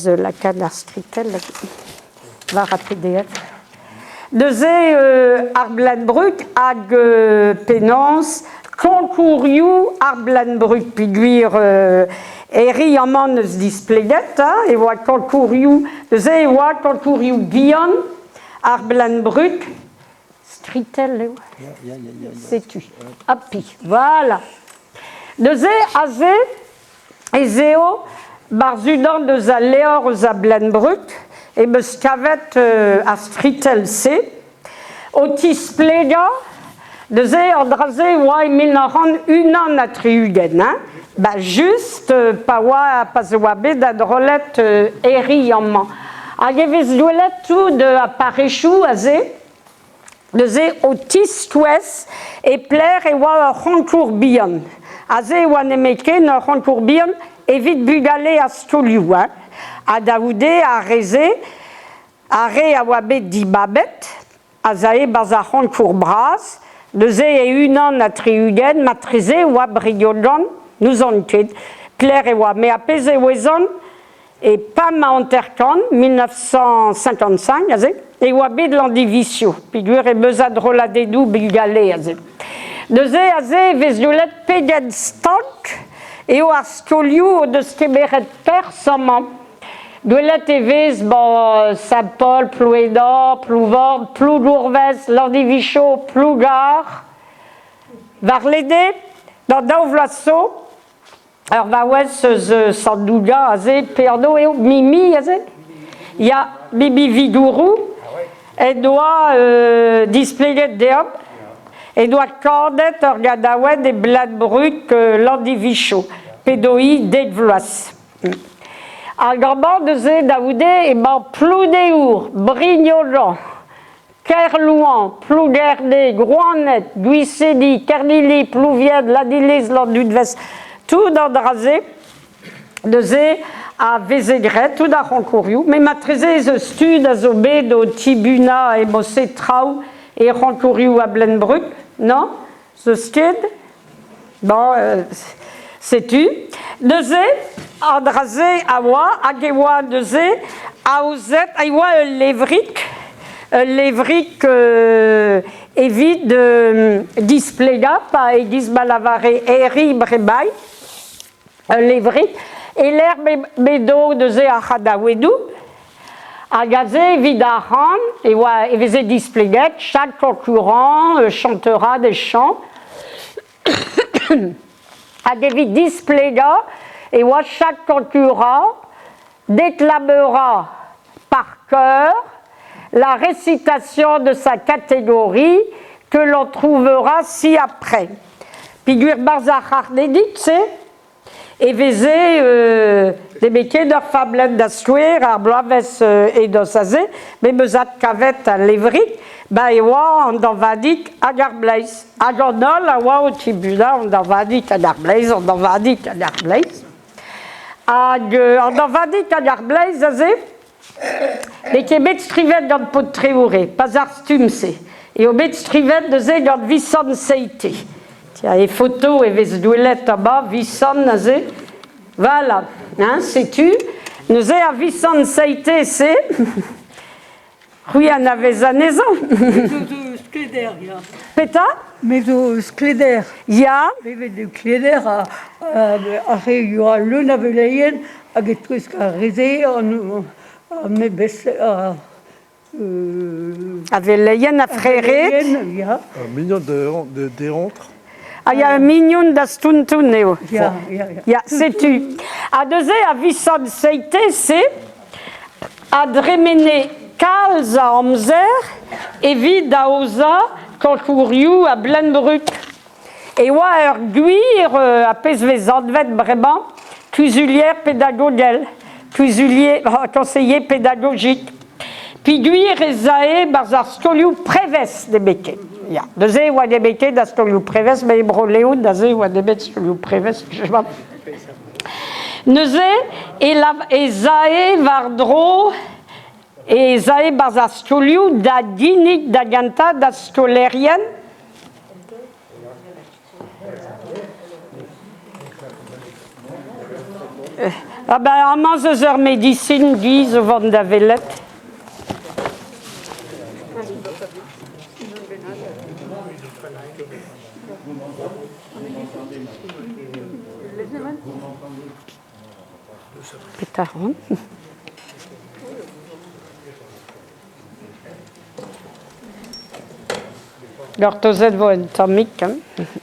la cadastritel va PDF. Deuze Arblenbrück hag penance concouriu Arblenbrück piguir eri amman eus displeget et oa concouriu deuze oa concouriu Guillaume Arblenbrück stritel c'est tu api voilà deuze aze ezeo Barzudan de za leor za Blenbrück et beus kavet a stritel se otis plega de ze andraze oa emil na ran unan a triugen bah juste pa oa pas oa bet da drolet eri amman hag evez douelet tout de a parechou a ze de ze otis touez e pler e oa roncour bihan a ze oa nemeke na roncour bihan evit bugale a stoliou, a daoude, a reze, a re a oa bet di babet, a zae baz a roncour braz, de ze e unan a triugen, matreze oa briodan, nous on ket, pler e oa, me a peze oezan, e pam a anterkan, 1955, a ze, e oa bet landivisio, pigur e beuz a droladedou bugale, a ze. De ze a ze vez diolet peget stank, et au astoliou de skeberet persamment douelet evez bon Saint-Paul Plouédan Plouvord Ploudourvez Landivichot Plougar Varlédé dans Dauvlasso alors va ouest ze Sandouga azé Perno et Mimi azé il y a Bibi Vigourou et doit displayer deom et doit cordet orgadawed et Bladbrück Landivichot pédoi d'Edvloas. Algamban de ze daoudé et ban Ploudéour, Brignolan, Kerlouan, Plougerdé, Groanet, Guissédi, Kernili, Plouvied, Ladilis, Landudves, tout dans Drazé, de ze à Vézégret, tout dans Roncouriou, mais matrezé ze stud à Zobé, do Tibuna et Mossé Trau et Roncouriou à Blenbrück, non? Ce stud? Bon, sais-tu? Deuze, Andrazé, Awa, Agewa, Deuze, Aouzet, Aïwa, Lévric, évite Displéga, pas Edis Balavaré, Eri Brebaï, Lévric, et l'herbe Bédo, Deuze, Achadawedou, Agazé, Vidaran, et Eveze Displéguet, chaque concurrent chantera des chants. Agevi Displéga, et chaque concurrent déclamera par cœur la récitation de sa catégorie que l'on trouvera ci-après. Pigur Barzachar Nedit, c'est Eveze des métiers de Fablen d'Astouer, Arbloaves et d'Ossazé, mais Bezat Kavet à Lévric, Baïwa, on en va dire à Garblaise. À Gondol, à Wa au Tibuna, on en va dire à Garblaise, on en va dire à Garblaise. On en va dire à Garblaise, Azé, les Québec strivet dans le pot de Tréouré, pas Arstumse, et au Bet strivet de Zé dans Visson Seité. Tiens, les photos et les douillettes en bas, Visson, Azé. Voilà, hein, sais-tu, nous est à Visson Seité, c'est. Oui, on avait za maison. Skleder, ja. Peta? Mais skleder. Ja. Mais de skleder a réunion le naveleyen a getrusk a rezé a me bes a Aveleyen a fréré. Ja. Un million de dérontres. Ah, il y a un mignon d'astuntuneo. Ja. Ja, sais-tu. À deuxième, à Visson Seité, c'est à Dréméné. Kalza Amzer, Evi Daoza, Concouriou à Blenbrück. Et oa guir à Pesvezandvet Bréban, cuisulière pédagogique, conseiller pédagogique. Puis guir et zaé barzar stoliou préves des béquets. Ya, deuxé oa des béquets da stoliou préves, mais broléou dazé oa des béquets stoliou préves, je vois. Nezé et zaé vardro. Et zae bazastoliou da dinik da ganta da stolérien. Ah ben, allemaal ze medicine giezen van de willet. Pitaron. Leur tozet vo en tamik, hein.